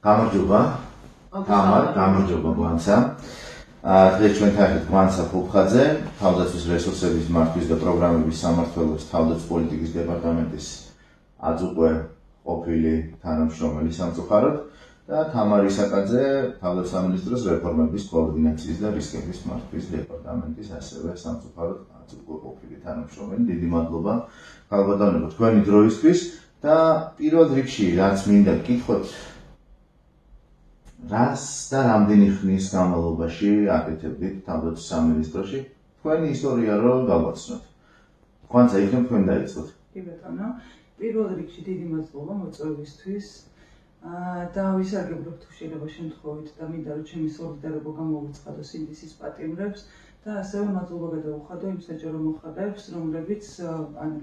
გამარჯობა. გამარჯობა გვანცა. დღეს ჩვენთან ერთად გვანცა ფულხაძე, თავდაცვის რესურსების მართვის და პროგრამების სამმართველოს თავდაცვის პოლიტიკის დეპარტამენტის აწუყვე ყოფილი თანამშრომელი სამწუხაროდ და თამარ ისაკაძე, თავდაცვის სამინისტროს რეფორმების კოორდინაციის და რისკების მართვის დეპარტამენტის ასევე სამწუხაროდ აწუყვე ყოფილი თანამშრომელი. დიდი მადლობა ქალბატონებო თქვენი დროისთვის და პირველ რიგში რაც მინდა გკითხოთ, რას და რამდენი ხნის განმავლობაში აკეთებდით თავდაცვის სამინისტროში თქვენი ისტორია რომ გავაცნოთ. ხვანცა იქნებ თქვენ დაიწყოთ. კი ბატონო, პირველ რიგში დიდი მადლობა მოწვევისთვის და ვისარგებლობ თუ შეიძლება შემთხვევით და მინდა რომ ჩემი სოლიდარობა გამოვიწყადო სინდისის პატიმრებს და ასევე მადლობა გადავუხადო იმ საჯარო მოხალეებს, რომლებიც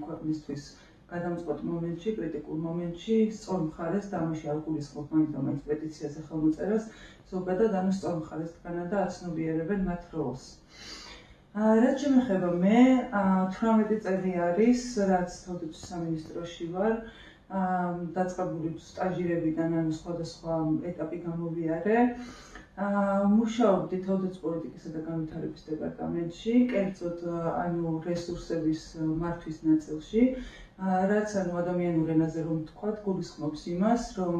ქვეყნისთვის გადამწყვეტ მომენტში, კრიტიკულ მომენტში სწორ მხარეს და ამაში არ გულისხმობ მაინც პეტიციაზე ხელმოწერას, ზოგადად სწორ მხარეს დგანა და აცნობიერებენ მათ როლს. რაც შემეხება მე, 18 წელი არის, რაც თავდაცვის სამინისტროში ვარ, დაწყებული სტაჟირებიდან სხვადასხვა ეტაპი გამოვიარე. მუშაობდი თავდაცვის პოლიტიკისა და განვითარების დეპარტამენტში, კერძოდ რესურსების მართვის ნაწილში, რაც ადამიანურ ენაზე რომ ვთქვათ, გულისხმობს იმას, რომ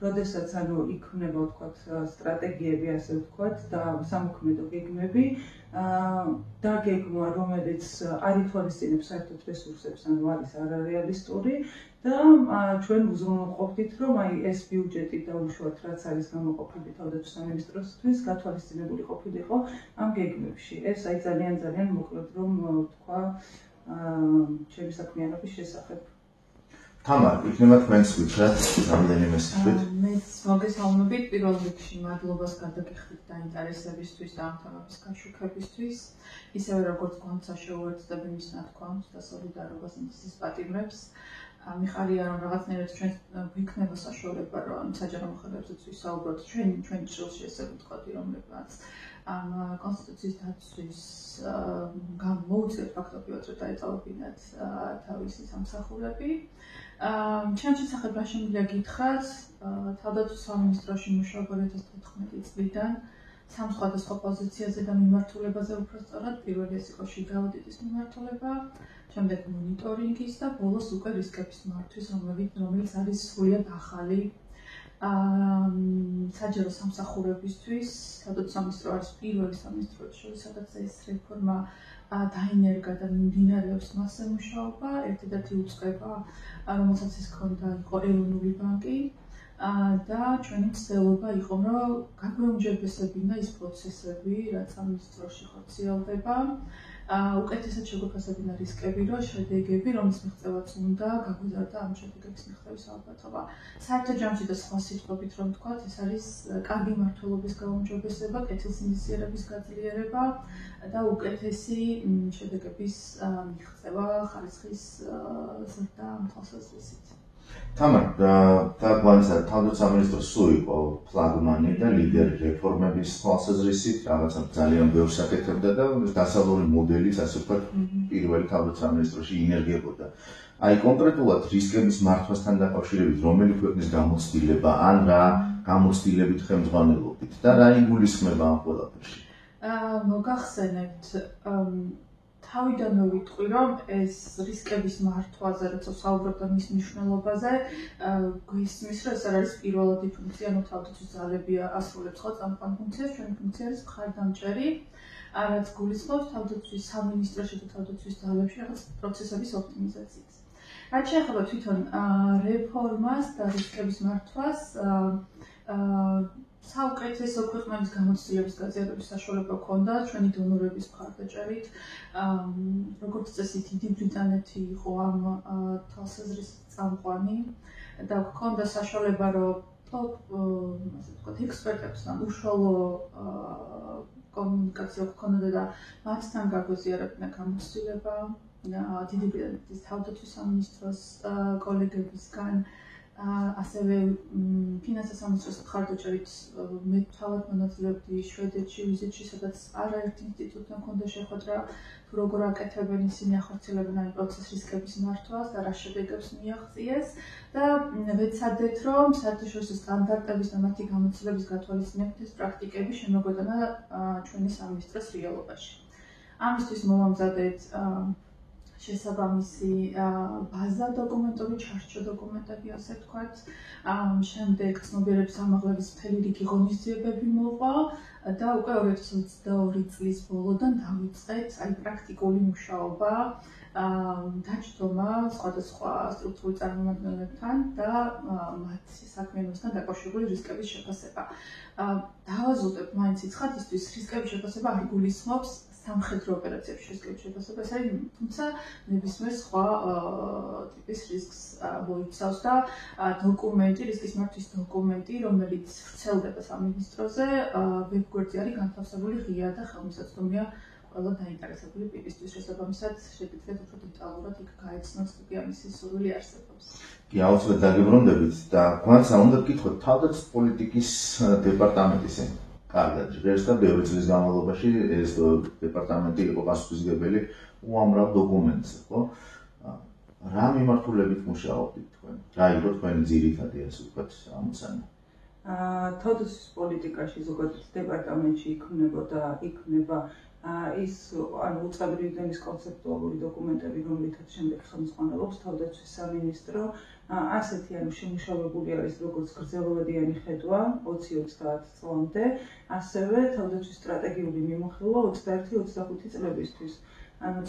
როდესაც იქმნება ვთქვათ სტრატეგიები, ასე ვთქვათ, და სამოქმედო გეგმები, დაგეგმვა, რომელიც არ ითვალისწინებს საერთოდ რესურსებს, არის არარეალისტური და ჩვენ უზრუნველყოფთ, რომ ეს ბიუჯეტი და უშუალოდ რაც არის გამოყოფილი თავდაცვის სამინისტროსთვის, გათვალისწინებული ყოფილიყო ამ გეგმებში. ეს ძალიან მოკლედ რომ ვთქვა ჩემი საქმიანობის შესახებ. თამარ, იქნება თქვენს ვიჩათ, რამდენიმე სიტყვით. მეც მოგესალმებით, პირველ რიგში მადლობას გადაგიხდით დაინტერესებისთვის და ამ თემების გაშუქებისთვის, ისევე როგორც გვანცა შეუერთდები მის ნათქვამს და სოლიდარობას ინდისის პატიმრებს. მიხარია რომ რაღაცნაირად ჩვენ გვიქნება საშუალება რომ საჯარო მოხელებზეც ვისაუბროთ ჩვენი ჭრილში ესე ვთქვათ, რომლებაც ამ კონსტიტუციის დაცვის მოუწევთ ფაქტობრივად რომ დაეწავებინათ თავისი სამსახურები. ჩემ შესახებ რა შემიძლია გითხრათ, თავდაცვის სამინისტროში მუშაობ 2014 წლიდან სამ სხვადასხვა პოზიციაზე და მიმართულებაზე უბრალოდ პირველი ეს იყო შიდა აუდიტის მიმართულება, შემდეგ მონიტორინგის და ბოლოს უკვე რისკების მართვის, რომელიც არის სრულიად ახალი საჯარო სამსახურებისთვის. თავდაცვის სამინისტრო არის პირველი სამინისტრო, სადაც ეს რეფორმა დაინერგა და მიმდინარეობს მასზე მუშაობა. ერთადერთი უწყება, რომელსაც ის ჰქონდა, იყო ეროვნული ბანკი და ჩვენი ცდილობა იყო, რომ გაგვეუმჯობესებინა ის პროცესები, რაც სამინისტროში ხორციელდება. უკეთესად შეგვეფასებინა რისკები, რომ შედეგები, რომლის მიღწევაც უნდა გაგვიზარდა ამ შედეგების მიღწევის ალბათობა. საერთო ჯამში და სხვა სიტყვებით რომ ვთქვათ, ეს არის კარგი მმართველობის გაუმჯობესება, კეთილსინდისიერების გაძლიერება და უკეთესი შედეგების მიღწევა ხარისხის ზრდა ამ თვალსაზრისით. თამარ, და გვანცა თავდაცვის სამინისტრო სულ იყო ფლაგმანი და ლიდერი რეფორმების თვალსაზრისით, რაღაცა ძალიან ბევრს აკეთებდა და დასავლური მოდელიც, ასე ვთქვათ, პირველი თავდაცვის სამინისტროში ინერგებოდა. აი კონკრეტულად რისკების მართვასთან დაკავშირებით რომელი ქვეყნის გამოცდილება ან რა გამოცდილებით ხელმძღვანელობდით და რა იგულისხმება ამ ყველაფერში? მოგახსენებთ, თავიდანვე ვიტყვი, რომ ეს რისკების მართვაზე, როცა ვსაუბრობ და მის მნიშვნელობაზე, გვისმის, რომ ეს არ არის პირველადი ფუნქცია, თავდაცვის ძალები ასრულებს ხო წამყვან ფუნქციას, ჩვენი ფუნქცია არის მხარდამჭერი, რაც გულისხმობს თავდაცვის სამინისტროში და თავდაცვის ძალებში რაღაც პროცესების ოპტიმიზაციას. რაც შეეხება თვითონ რეფორმას და რისკების მართვას, საუკეთესო ქვეყნების გამოცდილების გაზიარების საშუალება ჰქონდა ჩვენი დონორების მხარდაჭერით. როგორც წესი, დიდი ბრიტანეთი იყო ამ თვალსაზრისით წამყვანი და ჰქონდა საშუალება, რომ ტოპ ექსპერტებთან უშუალო კომუნიკაცია ჰქონოდა და მათთან გაგვეზიარებინა გამოცდილება. დიდი ბრიტანეთის თავდაცვის სამინისტროს კოლეგებისგან ასევე ფინანსთა სამინისტროს მხარდაჭერით მე თავად მონაწილეობდი შვედეთში ვიზიტში, სადაც არაერთი ინსტიტუტთან ჰქონდა შეხვედრა, თუ როგორ აკეთებენ ისინი ახორციელებენ ამ პროცესის რისკების მართვას და რა შედეგებს მიაღწიეს და ვეცადეთ, რომ საერთაშორისო სტანდარტების და მათი გამოცდილების გათვალისწინებით ეს პრაქტიკები შემოგვეტანა ჩვენი სამინისტროს რეალობაში. ამისთვის მოვამზადეთ შესაბამისი ბაზა დოკუმენტები, ჩარჩო დოკუმენტები, ასე ვთქვათ. შემდეგ ცნობიერების ამაღლების მთელი რიგი ღონისძიებები მოყვა და უკვე 2022 წლის ბოლოდან დავიწყეთ პრაქტიკული მუშაობა დაჯდომა სხვადასხვა სტრუქტურულ წარმომადგენლებთან და მათი საქმიანობასთან დაკავშირებული რისკების შეფასება. დავაზუსტებ მაინც ცხადისთვის რისკების შეფასება არ გულისხმობს სამხედრო ოპერაციებში რისკების შეფასება, ეს არის თუმცა ნებისმიერ სხვა ტიპის რისკს მოიცავს და დოკუმენტი, რისკის მართვის დოკუმენტი, რომელიც ვრცელდება სამინისტროზე, ვებგვერდზე არის განთავსებული ღია და ხელმისაწვდომია ყველა დაინტერესებული პირისთვის. შესაბამისად, შეგიძლიათ უფრო დეტალურად იქ გაეცნოთ თუ კი ამისი სურვილი არსებობს. კი, აუცილებლად დაგებრუნდებით და გვანცა უნდა გკითხოთ თავდაცვის პოლიტიკის დეპარტამენტის კარგად ჟღერს და ბევრი წლის განმავლობაში ეს დეპარტამენტი იყო პასუხისმგებელი უამრავ დოკუმენტზე, ხო? რა მიმართულებით მუშაობდით თქვენ? რა იყო თქვენი ძირითადი ასე ვთქვათ ამოცანა? თავდაცვის პოლიტიკაში ზოგადად დეპარტამენტში იქნება ის უწყებრივი დენის კონცეპტუალური დოკუმენტები, რომლითაც შემდეგ ხელმძღვანელობს თავდაცვის სამინისტრო. ასეთი შემუშავებული არის როგორც გრძელვადიანი ხედვა 20-30 წლამდე, ასევე თავდაცვის სტრატეგიული მიმოხილვა 21-25 წლებისთვის.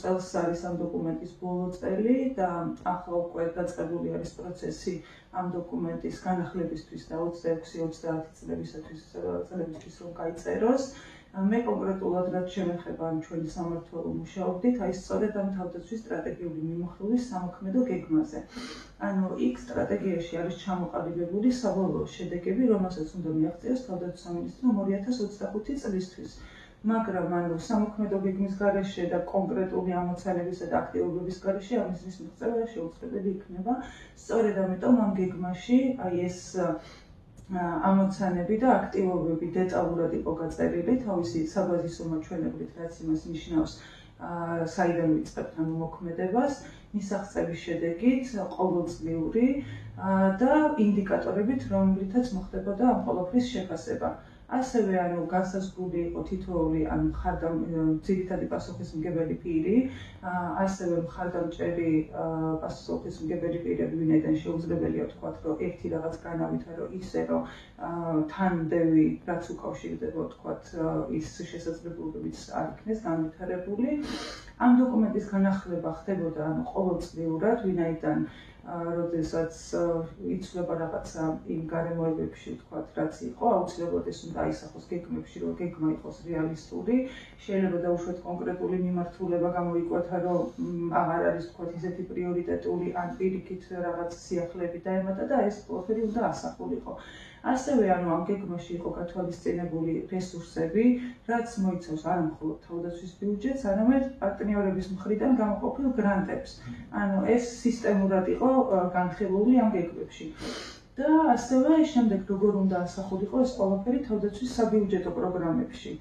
წელს არის ამ დოკუმენტის ბოლო წელი და ახლა უკვე დაწყებული არის პროცესი ამ დოკუმენტის განახლებისთვის და 26-30 წლებისთვის რომ გაიწეროს. მე კონკრეტულად რაც შემეხება ამ ჩვენი სამმართველო მუშაობდით, აი სწორედ ამ თავდაცვის სტრატეგიული მიმოხილვის სამოქმედო გეგმაზე. იქ სტრატეგიაში არის ჩამოყალიბებული საბოლოო შედეგები, რომელსაც უნდა მიაღწიოს თავდაცვის სამინისტრომ 2025 წლისთვის. მაგრამ სამოქმედო გეგმის გარეშე და კონკრეტული ამოცანებისა და აქტივობების გარეშე ამის მიღწევა შეუძლებელი იქნება. სწორედ ამიტომ ამ გეგმაში აი ეს ამოცანები და აქტივობები დეტალურად იყო გაწერილი თავისი საბაზისო მაჩვენებლით, რაც იმას ნიშნავს, საიდან ვიწყებთ ამ მოქმედებას, მისაღწევის შედეგით, ყოველწლიური და ინდიკატორებით, რომლითაც მოხდებოდა ამ ყველაფრის შეფასება. ასევე განსაზღვრული იყო თითოეული ძირითადი პასუხისმგებელი პირი, ასევე მხარდამჭერი პასუხისმგებელი პირები, ვინაიდან შეუძლებელია ვთქვათ, რომ ერთი რაღაც განავითარო ისე, რომ თანმდევი რაც უკავშირდება ვთქვათ ის შესაძლებლობებიც არ იქნეს განვითარებული. ამ დოკუმენტის განახლება ხდებოდა ყოველწლიურად, ვინაიდან როდესაც იცვლება რაღაცა იმ გარემოებებში, ვთქვათ, რაც იყო, აუცილებლად ეს უნდა აისახოს გეგმებში, რომ გეგმა იყოს რეალისტური. შეიძლება დაუშვათ კონკრეტული მიმართულება გამოიკვეთა, რომ აღარ არის ვთქვათ ისეთი პრიორიტეტული ან პირიქით რაღაც სიახლეები დაემატა და ეს ყველაფერი უნდა ასახულიყო. ასევე ამ გეგმაში იყო გათვალისწინებული რესურსები, რაც მოიცავს არა მხოლოდ თავდაცვის ბიუჯეტს, არამედ პარტნიორების მხრიდან გამოყოფილ გრანტებს. ეს სისტემურად იყო განხილული ამ გეგმებში. და ასევე შემდეგ როგორ უნდა ასახულიყო ეს ყველაფერი თავდაცვის საბიუჯეტო პროგრამებში.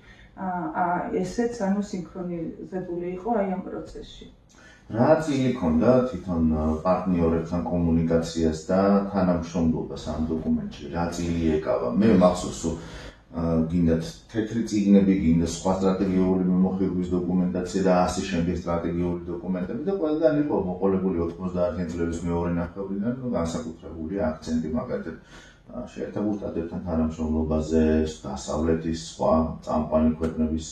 ესეც სინქრონიზებული იყო აი ამ პროცესში. რა წილი ქონდა თვითონ პარტნიორებთან კომუნიკაციას და თანამშრომლობას ამ დოკუმენტში? რა წილი ეკავა? მე მახსოვს, გინდათ თეთრი წიგნები, გინდა სხვა სტრატეგიული მიმოხილვის დოკუმენტაცია და ასე შემდეგ სტრატეგიული დოკუმენტები და ყველგან იყო მოყოლებული 91 წლების მეორე ნახევრიდან განსაკუთრებული აქცენტი მაგალითად შეერთებულ შტატებთან თანამშრომლობაზე, დასავლეთის სხვა წამყვანი ქვეყნების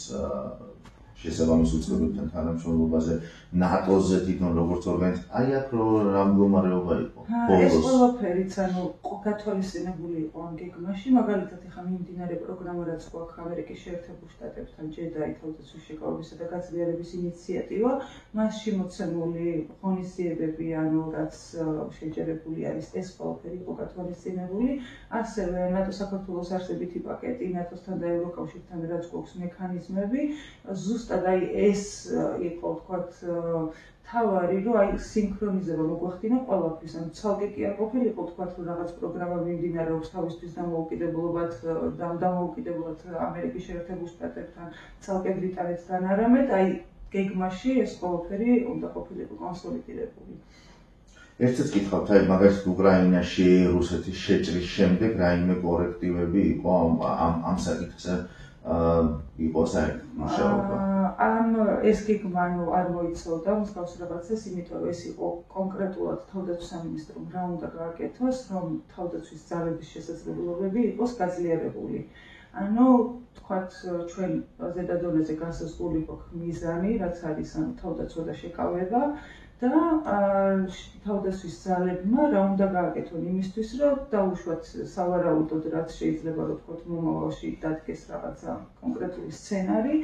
შესაბამის უწყებებთან თანამშრომლობაზე, ნატოზე თვითონ როგორც ორგანიზაცია. აი აქ რა მდგომარეობა იყო? ეს ყველაფერიც გათვალისწინებული იყო ამ გეგმაში, მაგალითად ახლა მიმდინარე პროგრამა რაც გვაქვს ამერიკის შეერთებულ შტატებთან ჯედაი თავდაცვის შეკავებისა და გაძლიერების ინიციატივა, მასში მოცემული ღონისძიებები, რაც შეჯერებული არის, ეს ყველაფერი იყო გათვალისწინებული. ასევე ნატო საქართველოს არსებითი პაკეტი, ნატოსთან და ევროკავშირთან რაც გვაქვს მექანიზმები, ზუსტად აი ეს იყო ვთქვათ თავარი რომ აი სინქრონიზება მოგვახდინა ყველაფრის, ანუ ცალკე კი არ ყოფილიყო თქვა რომ რაღაც პროგრამა მიმდინარეობს თავისთვის დამოუკიდებლად ამერიკის შეერთებულ შტატებთან, ცალკე ბრიტანეთთან, არამედ აი გეგმაში ეს ყველაფერი უნდა ყოფილიყო კონსოლიდირებული. ერთად გითხავთ, აი მაგალითად უკრაინაში რუსეთის შეჭრის შემდეგ რაიმე კორექტივები იყო ამ საკითხზე იყო საერთოდ მუშაობა? ეს გეგმა არ მოიცავდა მსგავს რაღაცას, იმიტომ რომ ეს იყო კონკრეტულად თავდაცვის სამინისტრომ რა უნდა გააკეთოს, რომ თავდაცვის ძალების შესაძლებლობები იყოს გაძლიერებული. ანუ თქვათ ჩვენ ზედა დონეზე განსაზღვრული გვაქვს მიზანი, რაც არის ანუ თავდაცვა და შეკავება და თავდაცვის ძალებმა რა უნდა გააკეთონ იმისთვის, რომ დაუშვათ სავარაუდოდ რაც შეიძლება რომ თქვათ მომავალში დადგეს რაღაცა კონკრეტული სცენარი,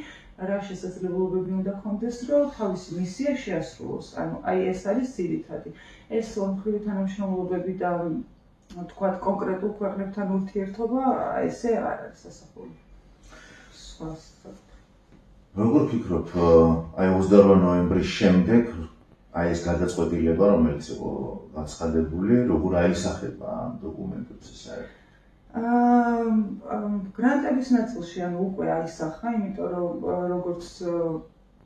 რა შესაძლებლობები უნდა ქონდეს, რომ თავისი მისია შეასრულოს. ანუ აი ეს არის ძირითადი. ეს ორმხრივი თანამშრომლობები და თქვათ კონკრეტულ ქვეყნებთან ურთიერთობა ესე არ არის სასახული. როგორ ფიქრობ, აი 28 ნოემბრის შემდეგ აი ეს გადაწყვეტილება, რომელიც იყო გაცხადებული, როგორ აისახება ამ დოკუმენტებზე საერთოდ? გრანტების ნაწილში ანუ უკვე აისახა, იმიტომ რომ როგორც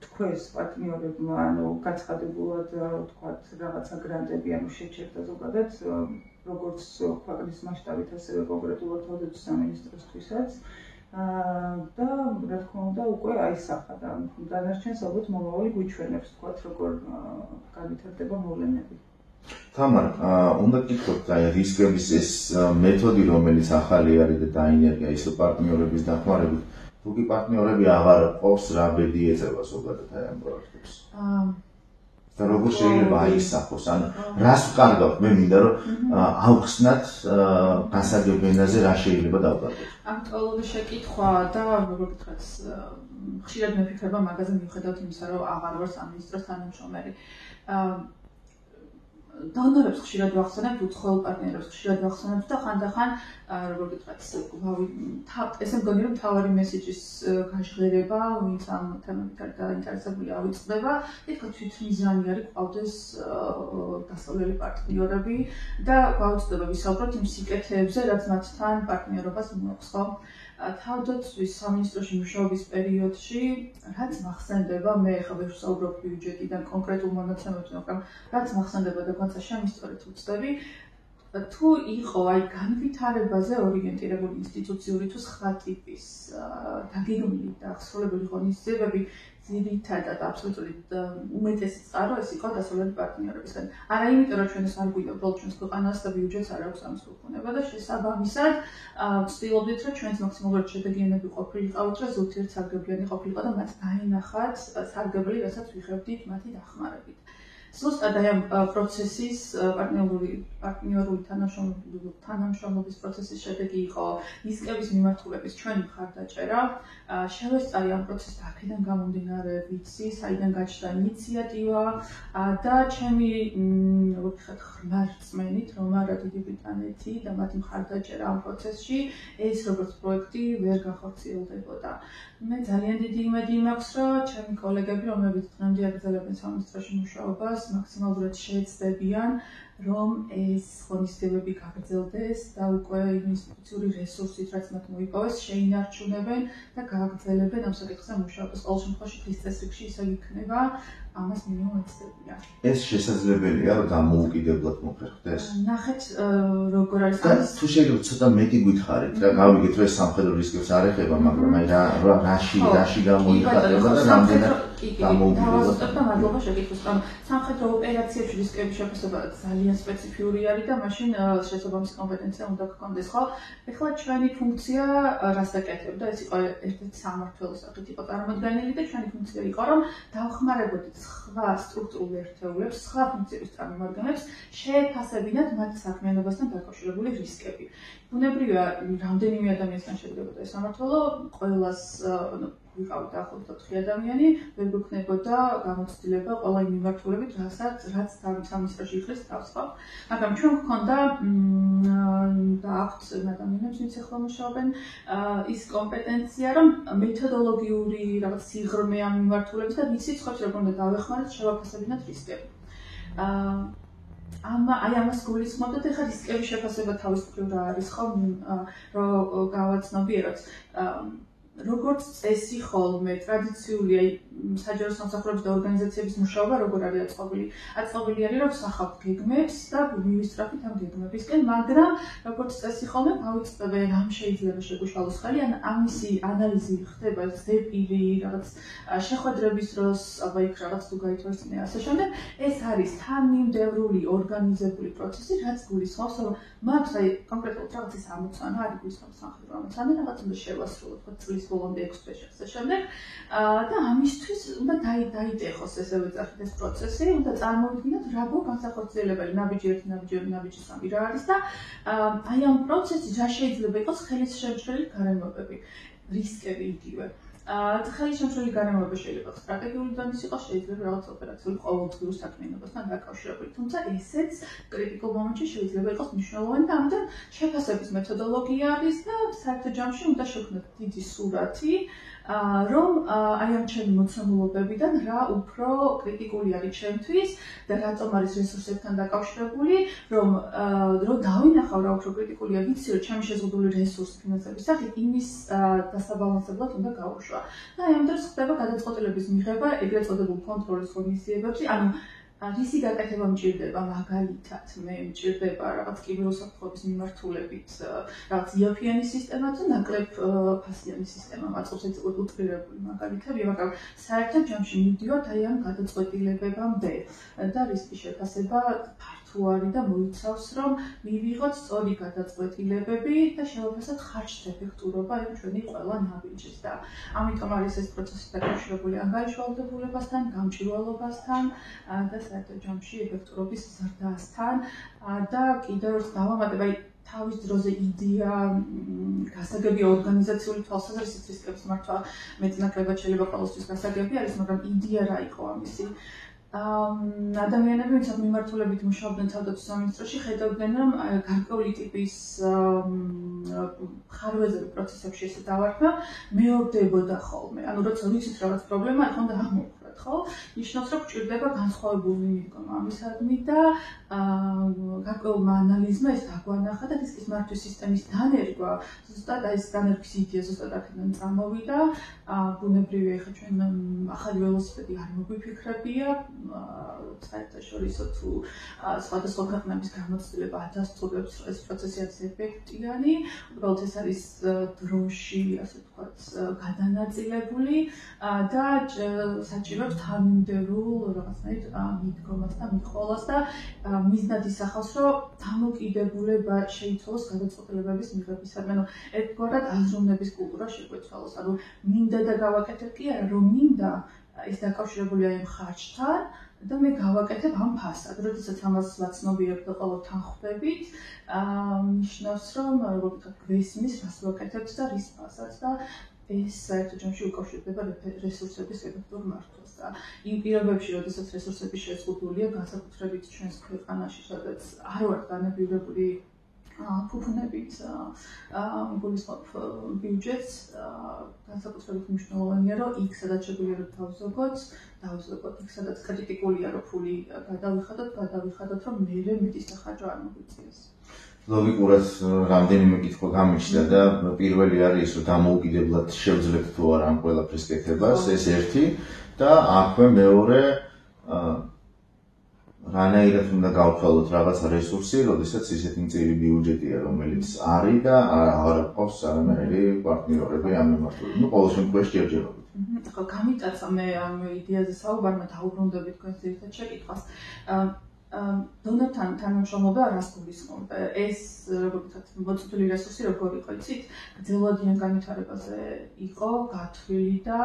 თქვენს პარტნიორებმა ანუ გაცხადებულად თქვათ რაღაცა გრანტები ანუ შეჩერდა ზოგადად როგორც ქვეყნის მასშტაბით, ასევე კონკრეტულად თავდაცვის სამინისტროსთვისაც და რა თქმა უნდა უკვე აისახა და დანარჩენს ალბათ მომავალი გვიჩვენებს თქვათ როგორ განვითარდება მოვლენები. თამარ, უნდა გითხოთ აი რისკების ეს მეთოდი, რომელიც ახალი არის და დაინერგა ისო პარტნიორების დახმარებით, თუ კი პარტნიორები აღარ ყავს, რა ბედი ეწევა ზოგადად აი ამ პროექტებს? და როგორ შეიძლება აისახოს, ანუ რას ვკარგავთ? მე მინდა რომ ავხსნათ გასაგებ ენაზე რა შეიძლება დავკარგოთ. აქტუალური შეკითხვა და როგორ გითხრათ, ხშირად მიფიქრება მაგაზე მიუხედავად იმისა, რომ აღარ ვარ სამინისტროს თანამშრომელი. დონორებს ხშირად ვახსენებთ, უცხოელ პარტნიორებს ხშირად ვახსენებთ და ხანდახან როგორ გითხრათ, ესე მგონი რომ მთავარი მესიჯის გაჟღერება, ვინც ამ თემებით არის დაინტერესებული, ავიწყდება, თითქოს თვითმიზანი არის ყავდეს დასავლელი პარტნიორები და გვაუწყდება ვისაუბროთ იმ სიკეთეებზე, რაც მათთან პარტნიორობას მოაქვს, ხო? თავდაცვის სამინისტროში მუშაობის პერიოდში, რაც მახსენდება, მე ხა ვერ ვსაუბრობ ბიუჯეტიდან კონკრეტულ მონაცემებზე, მაგრამ რაც მახსენდება და განსა შემისწორეთ უწდები, თუ იყო აი განვითარებაზე ორიენტირებული ინსტიტუციური თუ სხვა ტიპის დაგეგმილი და აღსრულებული ღონისძიებები, ძირითადად აბსოლუტური უმეტესი წყარო ეს იყო დასავლელი პარტნიორებისგან. არა იმიტომ, რომ ჩვენ ეს არ გვიდა უბრალოდ ჩვენს ქვეყანას და ბიუჯეტს არ აქვს ამის გქონება და შესაბამისად ვცდილობდით, რომ ჩვენს მაქსიმალურად შედეგიანები ყოფილიყავით, რომ ზოგიერთ სარგებლიანი ყოფილიყო და მათ დაინახათ სარგებლი, რასაც ვიხებდით მათი დახმარებით. ზუსტად აი ამ პროცესის პარტნიორული თანამშრომლობის პროცესის შედეგი იყო რისკების მიმართულების ჩვენი მხარდაჭერა. შევესწარი ამ პროცესს აქედან გამომდინარე ვიცი, საიდან გაჩნდა ინიციატივა და ჩემი როგორ ვთქვათ, ღრმა რწმენით, რომ არა დიდი ბრიტანეთი და მათი მხარდაჭერა ამ პროცესში ეს როგორც პროექტი ვერ განხორციელდებოდა. მე ძალიან დიდი იმედი მაქვს, რომ ჩემი კოლეგები, რომლებიც დღემდე აგრძელებენ სამინისტროში მუშაობას, მაქსიმალურად შეეცდებიან, რომ ეს ღონისძიებები გაგრძელდეს და უკვე იმ ინსტიტუციური რესურსით, რაც მათ მოიპოვეს, შეინარჩუნებენ და გააგრძელებენ ამ საკითხზე მუშაობას. ყოველ შემთხვევაში დღის წესრიგში ისე იქნება, ამას მინიმუმ ეცდებიან. ეს შესაძლებელია, რომ დამოუკიდებლად მოფერხდეს? ნახეთ, როგორ არის ამის. თუ შეიძლება ცოტა მეტი გითხარით, რა გავიგეთ, რომ ეს სამხედრო რისკებს არ ეხება, მაგრამ აი რაში გამოიხატება და რამდენად დამოუკიდებლად. და მადლობა შეკითხვის, რომ სამხედრო ოპერაციებში რისკების შეფასება ძალიან სპეციფიური არის და მაშინ შესაბამისი კომპეტენცია უნდა გქონდეს, ხო? ეხლა ჩვენი ფუნქცია რას აკეთებდა? ეს იყო ერთ-ერთი სამმართველოს საკითხი იყო წარმოდგენილი და ჩვენი ფუნქცია იყო, რომ დავხმარებოდით სხვა სტრუქტურულ ერთეულებს, სხვა ფუნქციების წარმომადგენლებს შეეფასებინათ მათ საქმიანობასთან დაკავშირებული რისკები. ბუნებრივია, რამდენიმე ადამიანთან შედგებოდა ეს სამმართველო, ვიყავით დაახლოებით 4 ადამიანი, ვერ გვექნებოდა გამოცდილება ყველა იმ მიმართულებით, რაც სამინისტროში იხლის თავს ხო. მაგრამ ჩვენ გვქონდა და აქვთ ადამიანებს, ვინც ახლა მუშაობენ, ის კომპეტენცია, რომ მეთოდოლოგიური რაღაც სიღრმე ამ მიმართულების და ვიცით ხო როგორ უნდა დავეხმაროთ შევაფასებინათ რისკები. აი ამას გულისხმობთ და ეხლა რისკების შეფასება თავისუფლად რა არის ხო, რომ გავაცნობიეროთ. როგორც წესი ხოლმე ტრადიციული აი საჯარო სამსახურების და ორგანიზაციების მუშაობა როგორ არის აწყობილი? აწყობილი არის რომ ვსახავთ გეგმებს და მივისწრაფით ამ გეგმებისკენ, მაგრამ როგორც წესი ხოლმე გავიწყდება რამ შეიძლება შეგვიშალოს ხელი, ან ამისი ანალიზი ხდება ზეპირი, რაღაც შეხვედრების დროს, აბა იქ რაღაც თუ გაითვალისწინე ასე შემდეგ. ეს არის თანმიმდევრული ორგანიზებული პროცესი, რაც გულისხმობს, რომ მაქვს აი კონკრეტულად რაღაცის ამოცანა, არის გულისხმობს სამხედრო ამოცანა, რაღაც უნდა შევასრულოთ ხო წლის ბოლომდე 6 თვეში ასე შემდეგ. და ამისთვის უნდა დაიტეხოს ესე ვეძახით ეს პროცესი, უნდა წარმოვიდგინოთ რა გო განსახორციელებელი ნაბიჯი 1, ნაბიჯი 2, ნაბიჯი 3 რა არის და აი ამ პროცესში რა შეიძლება იყოს ხელის შემცვლელი გარემოებები, რისკები იგივე. ხელისშემცვლელი გარემოება შეიძლება სტრატეგიული დონის იყოს, შეიძლება რაღაც ოპერაციული ყოველდღიურ საქმიანობასთან დაკავშირებული, თუმცა ესეც კრიტიკულ მომენტში შეიძლება იყოს მნიშვნელოვანი და ამიტომ შეფასების მეთოდოლოგია არის და საერთო ჯამში უნდა შევქმნათ დიდი სურათი, რომ აი ამ ჩემი მოცემულობებიდან რა უფრო კრიტიკული არის ჩემთვის და რატომ არის რესურსებთან დაკავშირებული, რომ დავინახავ რა უფრო კრიტიკულია, ვიცი რომ ჩემი შეზღუდული რესურსი ფინანსების სახით იმის დასაბალანსებლად უნდა გავუშვა. და აი ამ დროს ხდება გადაწყვეტილების მიღება ეგრეთ წოდებულ კონტროლის ღონისძიებებში, ანუ რისი გაკეთება მჭირდება, მაგალითად მე მჭირდება რაღაც კიბერუსაფრთხოების მიმართულებით, რაღაც იაფიანი სისტემა თუ ნაკლებ ფასიანი სისტემა, მაწყობს უტრირებული მაგალითები, მაგრამ საერთოდ ჯამში მივდივართ აი ამ გადაწყვეტილებებამდე და რისკის შეფასება თუ არის და მოიცავს, რომ მივიღოთ სწორი გადაწყვეტილებები და შევაფასოთ ხარჯთა ეფექტურობა იმ ჩვენი ყველა ნაბიჯის და ამიტომ არის ეს პროცესი დაკავშირებული ანგარიშვალდებულებასთან, გამჭვირვალობასთან და საერთოდ ჯამში ეფექტურობის ზრდასთან და კიდევ ერთ დავამატებ აი თავის დროზე იდეა გასაგებია ორგანიზაციული თვალსაზრისით რისკების მართვა მეტნაკლებად შეიძლება ყოველთვის გასაგები არის, მაგრამ იდეა რა იყო ამისი? ადამიანები, ვინც ამ მიმართულებით მუშაობდნენ თავდაცვის სამინისტროში, ხედავდნენ, რომ გარკვეული ტიპის ხარვეზები პროცესებში ესე დავარქვა, მეორდებოდა ხოლმე. ანუ როცა ვიცით რაღაც პრობლემა, უნდა აღმოვხვრათ, ხო? ნიშნავს, რომ გვჭირდება განსხვავებული მიდგომა ამისადმი და გარკვეულმა ანალიზმა ეს დაგვანახა და რისკის მართვის სისტემის დანერგვა, ზუსტად აი ეს დანერგვის იდეა ზუსტად აქედან წამოვიდა. ბუნებრივია, ხა ჩვენ ახალი ველოსიპედი არ მოგვიფიქრებია, საერთაშორისო თუ სხვადასხვა ქვეყნების გამოცდილება ადასტურებს ეს პროცესი არის ეფექტიანი, უბრალოდ ეს არის დროში, ასე ვთქვათ, გადანაწილებული და საჭიროებს თანმიმდევრულ რაღაცნაირ მიდგომას და მიყოლას და მიზნად ისახავს, რომ დამოკიდებულება შეიცვალოს გადაწყვეტილებების მიღებისადმი. ანუ ერთგვარად აზროვნების კულტურა შეგვეცვალოს, ანუ მინდა და გავაკეთებ კი არა, რომ მინდა ის დაკავშირებულია იმ ხარჯთან და მე გავაკეთებ ამ ფასად. როდესაც ამას ვაცნობიერებ და ყოველ თან ხვდებით, ნიშნავს, რომ როგორ ვთქვათ, გვესმის, რას ვაკეთებთ და რის ფასად და ეს საერთო ჯამში უკავშირდება რესურსების ეფექტურ მართვას და იმ პირობებში, როდესაც რესურსები შეზღუდულია, განსაკუთრებით ჩვენს ქვეყანაში, სადაც არ ვართ განებივრებული ფუფუნებით გულისხმობ ბიუჯეტს, განსაკუთრებით მნიშვნელოვანია, რომ იქ სადაც შეგვიძლია დავზოგოთ, იქ სადაც კრიტიკულია, რომ ფული გადავიხადოთ, რომ მერე მეტის სახარჯო არ მოგვიწიოს. ლოგიკურად რამდენიმე კითხვა გამიჩნდა და პირველი არის ის, რომ დამოუკიდებლად შევძლებთ თუ არა ამ ყველაფრის კეთებას, ეს ერთი და აქვე მეორე რანაირად უნდა გავთვალოთ რაღაცა რესურსი, როდესაც ისეთი მწირი ბიუჯეტია, რომელიც არის და აღარ აქვს არანაირი პარტნიორები ამ მიმართულებით. ნუ ყოველ შემთხვევაში ჯერჯერობით. ხო, გამიტაცა მე ამ იდეაზე საუბარმა დაუბრუნდებით თქვენს ერთ შეკითხვას. დონორთან თანამშრომლობა რას გულისხმობდა? ეს როგორ ვთქვათ, მოწვეული რესურსი როგორ იყო, იცით? გრძელვადიან განვითარებაზე იყო გათვლილი და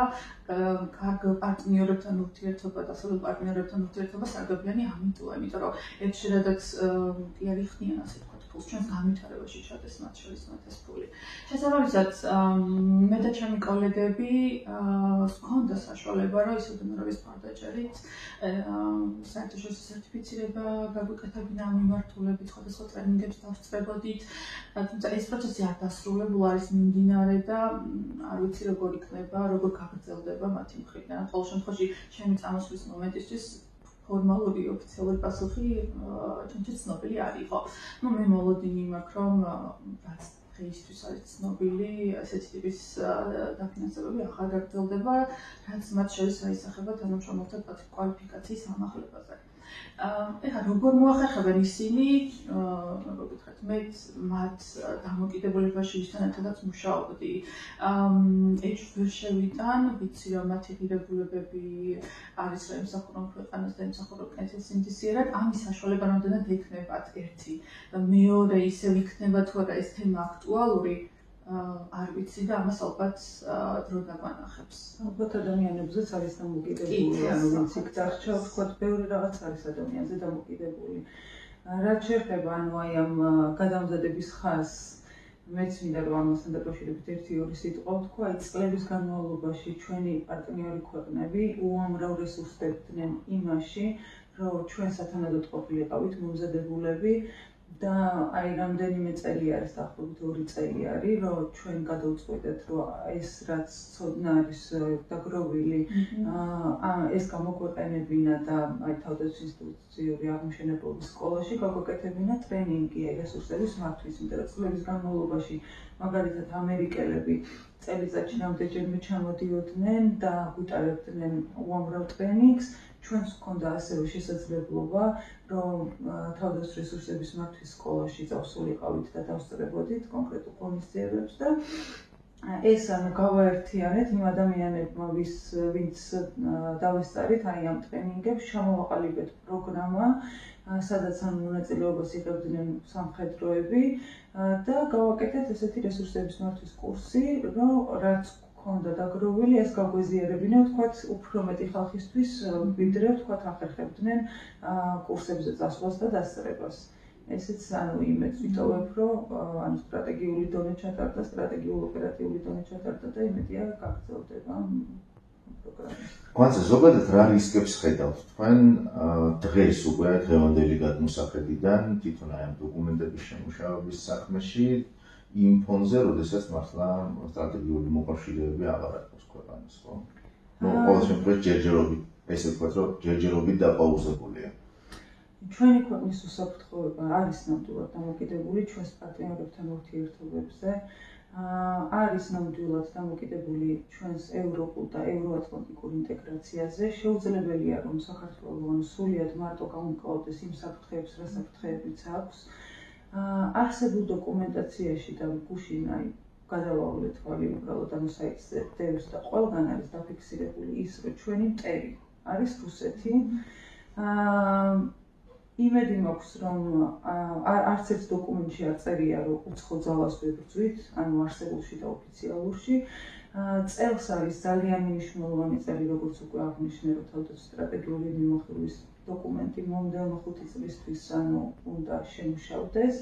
კარგ პარტნიორებთან ურთიერთობა და სრულ პარტნიორებთან ურთიერთობა სარგებლიანი ამიტოა, იმიტომ რომ ერთ შედადაც კი არ იხდიან, ასე ვთქვათ, ქართულს ჩვენს განვითარებაში ჩადეს მათ შორის ეს ფული. შესაბამისად, მე და ჩემი კოლეგები გვქონდა საშუალება, რომ ის უდმურობის მხარდაჭერით საერთაშორისო სერტიფიცირება გაგვეკეთებინა ამ მიმართულებით, სხვადასხვა ტრენინგებს დავსწრებოდით. თუმცა ეს პროცესი არ დასრულებულ არის მიმდინარე და არ ვიცი როგორ იქნება, როგორ გაგრძელდება მათი მხრიდან. ყოველ შემთხვევაში ჩემი წამოსვლის მომენტისთვის ფორმალური ოფიციალური პასუხი ჩვენთვის ცნობილი არ იყო. მე მოლოდინი მაქვს, რომ რაც დღეისთვის არის ცნობილი, ასეთი ტიპის დაფინანსებები აღარ გაგრძელდება, რაც მათ შორის აისახება თანამშრომელთა კვალიფიკაციის ამაღლებაზე. ეხლა როგორ მოახერხებენ ისინი, როგორ გითხრათ, მე მათ დამოკიდებულებაში ვისთან ერთადაც მუშაობდი. ეს ვერ შევიტან, ვიცი რომ მათი ღირებულებები არის რა ემსახურონ ქვეყანას და ემსახურონ კნესეტს სინდისიერად, ამის საშუალება რამდენად ექნებათ ერთი. მეორე ისევ იქნება თუ არა ეს თემა აქტუალური, არ ვიცი და ამას ალბათ დრო დაგვანახებს. ალბათ ადამიანებზეც არის დამოკიდებული, ანუ ვინც იქ დარჩა, ვთქვათ, ბევრი რაღაც არის ადამიანზე დამოკიდებული. რაც შეეხება ანუ აი ამ გადამზადების ხაზს, მეც მინდა რომ ამასთან დაკავშირებით ერთი-ორი სიტყვა ვთქვა, აი წლების განმავლობაში ჩვენი პარტნიორი ქვეყნები უამრავ რესურსს დებდნენ იმაში, რომ ჩვენ სათანადოდ ყოფილიყავით მომზადებულები და აი რამდენიმე წელი არის დაახლოებით 2 წელი არის, რომ ჩვენ გადავწყვეტეთ, რომ ეს რაც ცოდნა არის დაგროვილი, ეს გამოგვეყენებინა და აი თავდაცვის ინსტიტუციური აღმშენებლობის სკოლაში გაგვეკეთებინა ტრენინგი აი რესურსების მართვის, იმიტომ რომ წლების განმავლობაში მაგალითად ამერიკელები წელიწადში რამდენჯერმე ჩამოდიოდნენ და გვიტარებდნენ უამრავ ტრენინგს. ჩვენს გვქონდა ასევე შესაძლებლობა, რომ თავდაცვის რესურსების მართვის სკოლაში წავსულიყავით და დავსწრებოდით კონკრეტულ ღონისძიებებს და ეს ანუ გავაერთიანეთ იმ ადამიანებმა, ვინც დავესწარით აი ამ ტრენინგებს, ჩამოვაყალიბეთ პროგრამა, სადაც ამ მონაწილეობას იღებდნენ სამხედროები და გავაკეთეთ ესეთი რესურსების მართვის კურსი, რომ რაც ჰქონდა დაგროვილი, ეს გაგვეზიარებინა, ვთქვათ, უფრო მეტი ხალხისთვის, ვიდრე ვთქვათ, ახერხებდნენ კურსებზე წასვლას და დასწრებას. ესეც ანუ იმედს ვიტოვებ, რომ ანუ სტრატეგიული დონე ჩატარდა, სტრატეგიულ ოპერატიული დონე ჩატარდა და იმედია გაგრძელდება პროგრამა. კვანძა ზოგადად რა რისკებს ხედავთ თქვენ დღეს უკვე დღევანდელი გადმოსახედიდან თვითონ აი ამ დოკუმენტების შემუშავების საქმეში იმ ფონზე, როდესაც მართლა სტრატეგიული მოკავშირეები აღარ აქვს ქვეყანას, ხო? ყოველ შემთხვევაში ჯერჯერობით, ესე ვთქვათ, რომ ჯერჯერობით დაპაუზებულია. ჩვენი ქვეყნის უსაფრთხოება არის ნამდვილად დამოკიდებული ჩვენს პარტნიორებთან ურთიერთობებზე, არის ნამდვილად დამოკიდებული ჩვენს ევროპულ და ევროატლანტიკურ ინტეგრაციაზე. შეუძლებელია, რომ საქართველო სრულიად მარტო გამოკვლევდეს იმ საფრთხეებს, რა საფრთხეებიც აქვს. არსებულ დოკუმენტაციაში და გუშინ აი გადავავლე თვალი უბრალოდ ამ საიტზე დევს და ყველგან არის დაფიქსირებული ის, რომ ჩვენი მტერი არის რუსეთი. იმედი მაქვს, რომ არც ერთ დოკუმენტში არ წერია, რომ უცხო ძალას ვებრძვით, ანუ არსებულში და ოფიციალურში. წელს არის ძალიან მნიშვნელოვანი წელი, როგორც უკვე აღნიშნე, რომ თავდაცვის სტრატეგიული მიმოხილვის დოკუმენტი მომდევნო 5 წლისთვის ანუ უნდა შემუშავდეს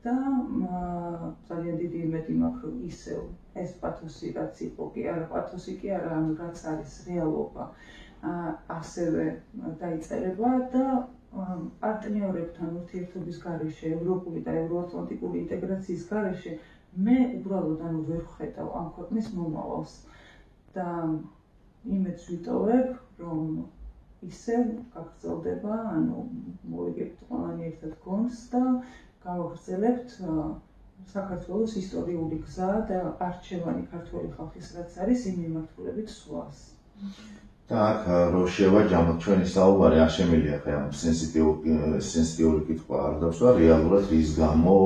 და ძალიან დიდი იმედი მაქვს, რომ ისევ ეს პათოსი რაც იყო კი არა, პათოსი კი არა, ანუ რაც არის რეალობა, ასევე დაიწერება და პარტნიორებთან ურთიერთობის გარეშე, ევროპული და ევროატლანტიკური ინტეგრაციის გარეშე მე უბრალოდ ანუ ვერ ვხედავ ამ ქვეყნის მომავალს და იმედს ვიტოვებ, რომ ისევ გაგრძელდება, ანუ მოვიგებთ ყველანი ერთად გონს და გავაგრძელებთ საქართველოს ისტორიული გზა და არჩევანი ქართველი ხალხის რაც არის იმ მიმართულებით სვლას. და აქ რო შევაჯამოთ ჩვენი საუბარი, არ შემიძლია ხე ამ სენსიტიური კითხვა არ დავსვა, რეალურად რის გამო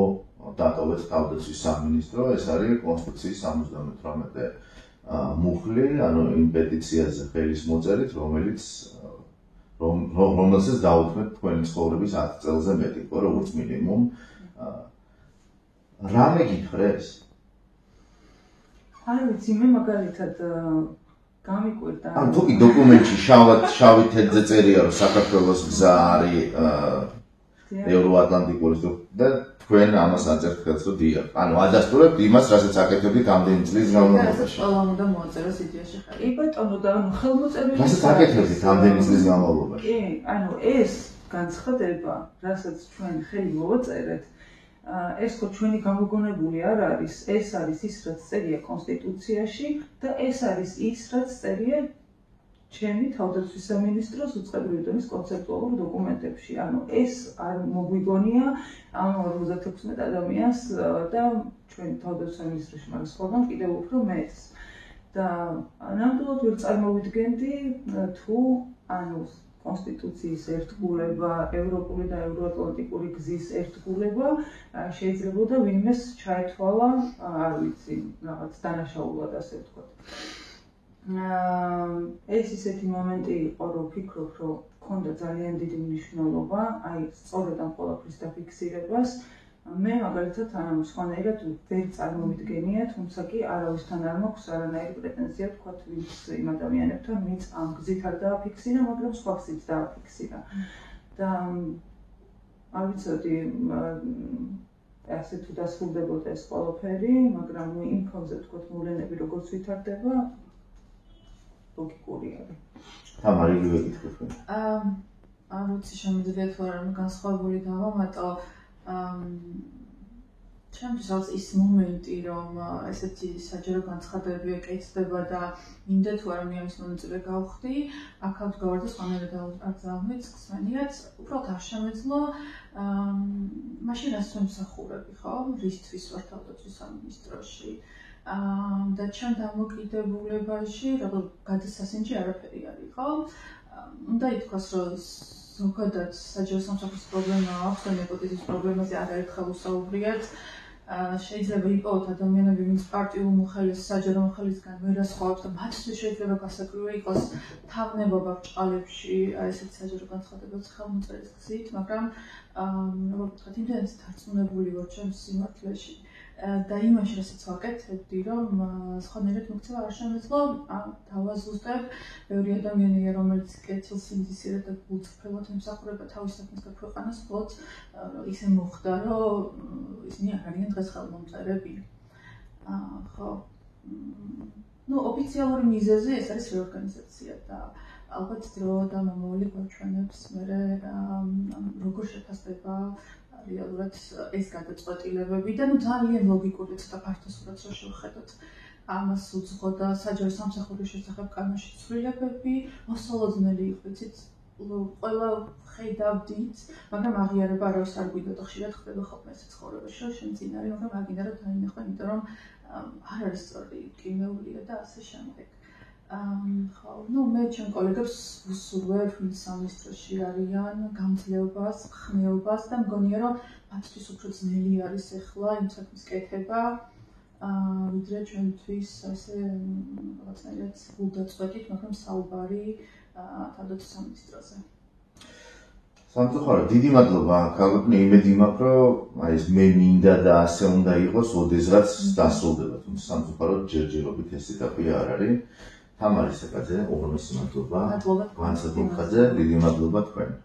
დატოვეთ თავდაცვის სამინისტრო, ეს არის კონსტიტუციის 78 მუხლი, ანუ იმ პეტიციაზე ხელის მოწერით, რომელსაც დაუთმეთ თქვენი ცხოვრების 10 წელზე მეტი, როგორც მინიმუმ. რა მეკითხრეს? არ ვიცი, მე მაგალითად გამიკვირდა. ან თუკი დოკუმენტში შავი თეთრზე წერია, რომ საქართველოს გზა არის ევროატლანტიკური და თქვენ ამას აწერთ ხელს რომ დიახ. ანუ ადასტურებთ იმას, რასაც აკეთებდით ამდენი წლის განმავლობაში. ყველამ უნდა მოაწეროს იდეაში ხარ. კი ბატონო და ხელმოწერილი. რასაც აკეთებდით ამდენი წლის განმავლობაში. კი, ანუ ეს განცხადება, რასაც ჩვენ ხელი მოვაწერეთ, ეს ხო ჩვენი გამოგონებული არ არის, ეს არის ის, რაც წერია კონსტიტუციაში და ეს არის ის, რაც წერია ჩემი თავდაცვის სამინისტროს უწყებრივი დონის კონცეპტუალურ დოკუმენტებში. ანუ ეს არ მოგვიგონია ამ 56 ადამიანს და ჩვენი თავდაცვის სამინისტროში, მაგრამ სხვაგან კიდევ უფრო მეც. და ნამდვილად ვერ წარმოვიდგენდი თუ ანუ კონსტიტუციის ერთგულება, ევროპული და ევროატლანტიკური გზის ერთგულება შეიძლებოდა ვინმეს ჩაეთვალა, არ ვიცი, რაღაც დანაშაულად ასე ვთქვათ. ეს ისეთი მომენტი იყო, რომ ვფიქრობ, რომ ჰქონდა ძალიან დიდი მნიშვნელობა, აი სწორედ ამ ყველაფრის დაფიქსირებას. მე მაგალითად სხვანაირად ვერ წარმოვიდგენია, თუმცა კი არავისთან არ მაქვს არანაირი პრეტენზია ვთქვათ ვინც იმ ადამიანებთან, ვინც ამ გზით არ დააფიქსირა, მაგრამ სხვა გზით დააფიქსირა. და არ ვიცოდი ასე თუ დასრულდებოდა ეს ყველაფერი, მაგრამ იმ ფონზე ვთქვათ მოვლენები როგორც ვითარდება, ლოგიკური არის. თამარი იგივე გითხრით. არ ვიცი შემიძლია თუ არა განსხვავებული დავამატო. ჩემთვის არის ის მომენტი, რომ ესეთი საჯარო განცხადებები ეკეთდება და მინდა თუ არა მე ამის მონაწილე გავხდი, აქ გავარ და სხვანაირად არ წამოიწყსმენიათ, უბრალოდ არ შემეძლო მაშინ რას ვემსახურები, ხო? რისთვის ვარ თავდაცვის სამინისტროში? და ჩემ დამოკიდებულებაში, როგორც გადასასინჯი არაფერი არ იყო. უნდა ითქვას, რომ ზოგადად საჯარო სამსახურის პრობლემა აქვს და ნეპოტიზმის პრობლემაზე არაერთხელ ვსაუბრიათ. შეიძლება იპოვოთ ადამიანები, ვინც პარტიულ მოხელეს, საჯარო მოხელისგან ვერასხავებს და მათთვის შეიძლება გასაკვირი იყოს თავნებობა ბრჭყალებში ესეთი საჯარო განცხადებების ხელმოწერის გზით, მაგრამ როგორ ვთქვათ, იმდენად დარწმუნებული ვარ ჩემს სიმართლეში და იმაში, რასაც ვაკეთებდი, რომ სხვანაირად მოქცევა არ შემეძლო, დავაზუსტებ. ბევრი ადამიანია, რომელიც კეთილს ინდისირებდა და გულწრფელად ემსახურება თავის საქმის გაქვეყანას, მხოლოდ ისე მოხდა, რომ ისინი არ არიან დღეს ხელმომწერები. ხო, ოფიციალური მიზეზი ეს არის რეორგანიზაცია და ალბათ დრო და მომავალი გვაჩვენებს მერე როგორ შეფასდება რეალურად ეს გადაწყვეტილებები და ძალიან ლოგიკური ცოტა ფართოსურად რო შევხედოთ ამას უძღო და საჯარო სამსახურის შესახებ კანონში ცვლილებები მოსალოდნელი იყო, იცით, ყველა ხედავდით, მაგრამ აღიარება არავის არ გვინდა და ხშირად ხდება ხოლმე ეს ცხოვრებაში, რომ შენ წინ არის, მაგრამ არ გინდა რომ დაინახო, იმიტომ რომ არ არის სწორი კიმეულია და ასე შემდეგ. ხო, მე ჩემ კოლეგებს ვუსურვებ, ვინც სამინისტროში არიან, გამძლეობას, ხმეობას და მგონია, რომ მათთვის უფრო ძნელი არის ახლა იმ საქმის კეთება, ვიდრე ჩვენთვის ასე რაღაცნაირად გულდაწყვეტით, მაგრამ საუბარი თავდაცვის სამინისტროზე. სამწუხაროდ, დიდი მადლობა ქალბატონო, იმედი მაქვს, რომ ეს მე მინდა და ასე უნდა იყოს, ოდესღაც დასრულდება, თუმცა სამწუხაროდ ჯერჯერობით ეს ეტაპი არ არის. თამარი საკაძე, უღრმესი მადლობა. მადლობა. განსაკუთრებით, დიდი მადლობა თქვენ.